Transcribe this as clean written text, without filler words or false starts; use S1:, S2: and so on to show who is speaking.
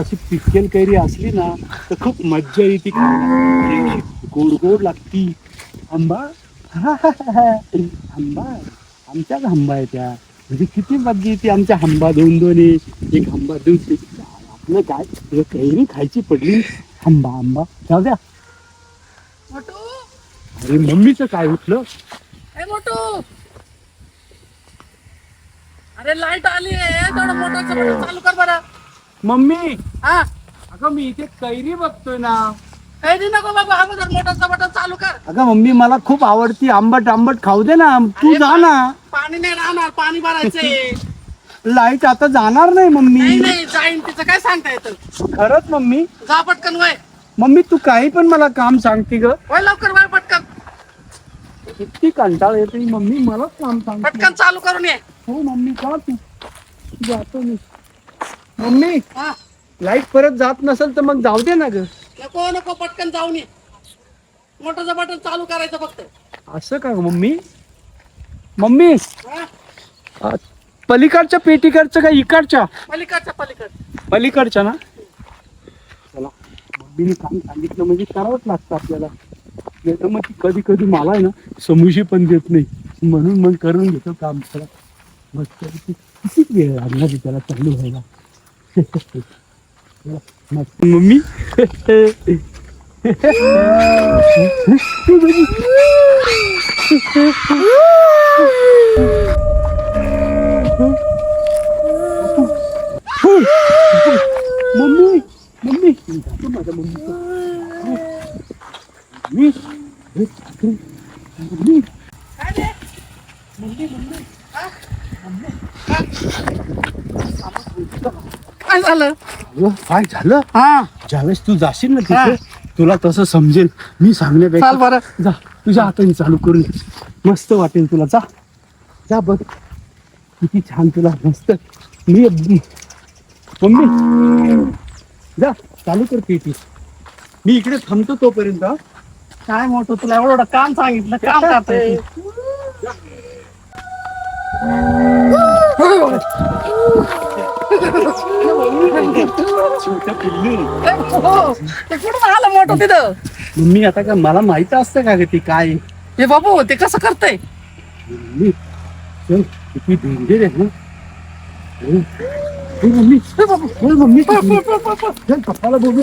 S1: अशी पिकेल कैरी असली ना तर खूप मज्जा येते खायला. गोड गोड लागती. आंबा आंबा आमच्याच आंबा आहे त्या. म्हणजे किती मज्जा येते. आमच्या आंबा दोन दोन आहे. एक आंबा दोन. आपलं काय तुला कैरी खायची पडली. आंबा आंबा जाऊ द्या.
S2: मोटू
S1: अरे मम्मीचं काय उठलं.
S2: ए मोटू, अरे लाईट आली आहे, थोडं मोटरचं बटन चालू कर बरं.
S1: मम्मी
S2: हा
S1: अगं मी इथे कैरी बघतोय ना.
S2: काही नको बाबा, अगोदर मोटरचं बटन चालू कर.
S1: अगं मम्मी मला खूप आवडती. आंबट आंबट खाऊ दे ना. तू
S2: अरे
S1: जा ना.
S2: पाणी नाही राहणार, पाणी भरायचंय.
S1: लाईट आता जाणार नाही मम्मी.
S2: नाही नाही जाईन, तिचं काय सांगता येतं.
S1: खरंच मम्मी.
S2: जा पटकन वय
S1: मम्मी तू काही पण मला काम सांगते ग.
S2: वय लवकर वय पटकन.
S1: किती कंटाळ येते मम्मी. मलाच काम सांगते.
S2: पटकन चालू करून ये.
S1: हो मम्मी का तू जातो मी. मम्मी
S2: हा
S1: लाईट परत जात नसेल तर मग जाऊ दे ना ग.
S2: नको नको, पटकन जाऊन ये. मोटरचं बटन चालू करायचं फक्त.
S1: असं का ग मम्मी. मम्मी
S2: हा
S1: पलीकडच्या पेटीकडच्या का इकडच्या.
S2: पलीकडच्या पलीकड.
S1: पलीकडच्या ना. चला मम्मीने काम सांगितलं म्हणजे करावंच लागतं आपल्याला. नाही तर मग ती कधी कधी मला आहे ना समोसे पण देत नाही. म्हणून मग करून घेतो काम. चला मस्त किती वेळ लागला त्याला चालू व्हायला. मस्त मम्मी. मम्मी मम्मी जातो माझ्या मम्मी. मम्मी मम्मी
S2: काय रे? काय झालं?
S1: अगं, काय झालं.
S2: हा
S1: ज्यावेळेस तू जाशील ना
S2: हा.
S1: तिथे तुला तसं समजेल. मी
S2: चाल
S1: सांगण्यापेक्षा
S2: बरं.
S1: जा तुझ्या हाताने चालू करून मस्त वाटेल तुला. जा जा बघ किती छान तुला मस्त. मी मम्मी जा चालू कर पेटी. मी इकडे थांबतो तोपर्यंत.
S2: काय मोठं, तुला एवढं काम सांगितलं, काम करतोय.
S1: छोट्या पिल्लू.
S2: हो, ते कुठून आलं मोठं तिथं.
S1: मम्मी आता का मला माहित असतं का ग ती काय.
S2: हे बाबू ते कसं करतंय.
S1: मम्मी चल किती डेंजर आहे ना. हो, हो, मम्मी हो, मम्मी चल पप्पाला बोलू.